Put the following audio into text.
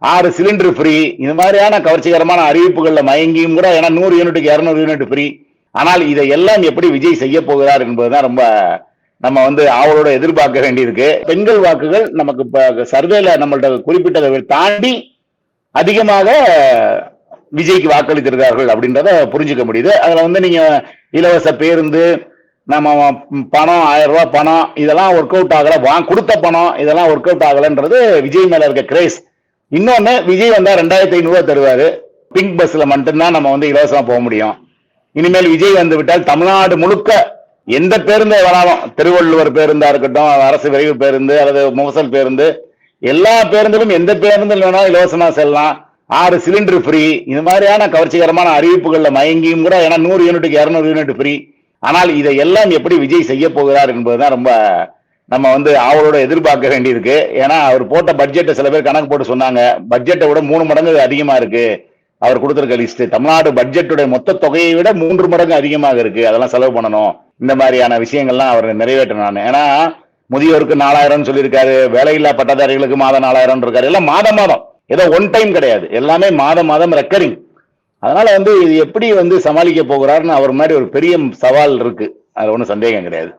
6 cylinder free, இது மாதிரியான கவர்ச்சிகரமான அறிவிப்புகள்ல மயங்கியும் கூட, ஏன்னா 100 யூனிட்டுக்கு 200 யூனிட் ஃப்ரீ. ஆனால் இதை எல்லாம் எப்படி விஜய் செய்ய போகிறார் என்பதுதான் ரொம்ப நம்ம ஆவலோட எதிர்பார்க்க வேண்டியிருக்கு. பெண்கள் வாக்குகள் நமக்கு இப்ப சர்வேல நம்மள்ட்ட குறிப்பிட்டதை தாண்டி அதிகமாக விஜய்க்கு வாக்களித்திருக்கார்கள் அப்படின்றத புரிஞ்சுக்க முடியுது. அதுல நீங்க இலவச பேருந்து, நம்ம பணம் 1000 ரூபாய் பணம், இதெல்லாம் ஒர்க் அவுட் ஆகல. கொடுத்த பணம் இதெல்லாம் ஒர்க் அவுட் ஆகலன்றது விஜய் மேல இருக்க கிரேஸ். இன்னொன்னு, விஜய் வந்தா 2500 ரூபாய் தருவாரு. பிங்க் பஸ்ல மட்டும்தான் நம்ம இலவசமா போக முடியும். இனிமேல் விஜய் வந்து விட்டால் தமிழ்நாடு முழுக்க எந்த பேருந்தை வேணாலும், திருவள்ளுவர் பேருந்தா இருக்கட்டும், அரசு விரைவு பேருந்து அல்லது முகசல் பேருந்து, எல்லா பேருந்திலும் எந்த பேருந்தில் வேணாலும் இலவசமா செல்லலாம். 6 சிலிண்டர் ஃப்ரீ, இது மாதிரியான கவர்ச்சிகரமான அறிவிப்புகள்ல மயங்கியும் கூட, ஏன்னா 100 யூனிட்டுக்கு 200 யூனிட் ஃப்ரீ. ஆனால் இதை எல்லாம் எப்படி விஜய் செய்ய போகிறார் என்பதுதான் ரொம்ப நம்ம ஆவலோட எதிர்பார்க்க வேண்டியிருக்கு. ஏன்னா அவர் போட்ட பட்ஜெட்டை சில பேர் கணக்கு போட்டு சொன்னாங்க, பட்ஜெட்டை விட 3 மடங்கு அதிகமா இருக்கு அவர் கொடுத்திருக்க லிஸ்ட். தமிழ்நாடு பட்ஜெட்டுடைய மொத்த தொகையை விட 3 மடங்கு அதிகமாக இருக்கு, அதெல்லாம் செலவு பண்ணணும். இந்த மாதிரியான விஷயங்கள்லாம் அவர் நிறைவேற்றணும். ஏன்னா முதியோருக்கு 4000 சொல்லியிருக்காரு, வேலையில்லா பட்டதாரிகளுக்கு மாதம் 4000 இருக்காரு. எல்லாம் மாதம் மாதம், ஏதோ ஒன் டைம் கிடையாது, எல்லாமே மாதம் மாதம் ரெக்கரிங். அதனால இது எப்படி சமாளிக்க போகிறாருன்னு அவர் மாதிரி ஒரு பெரிய சவால் இருக்கு, அது ஒன்றும் சந்தேகம் கிடையாது.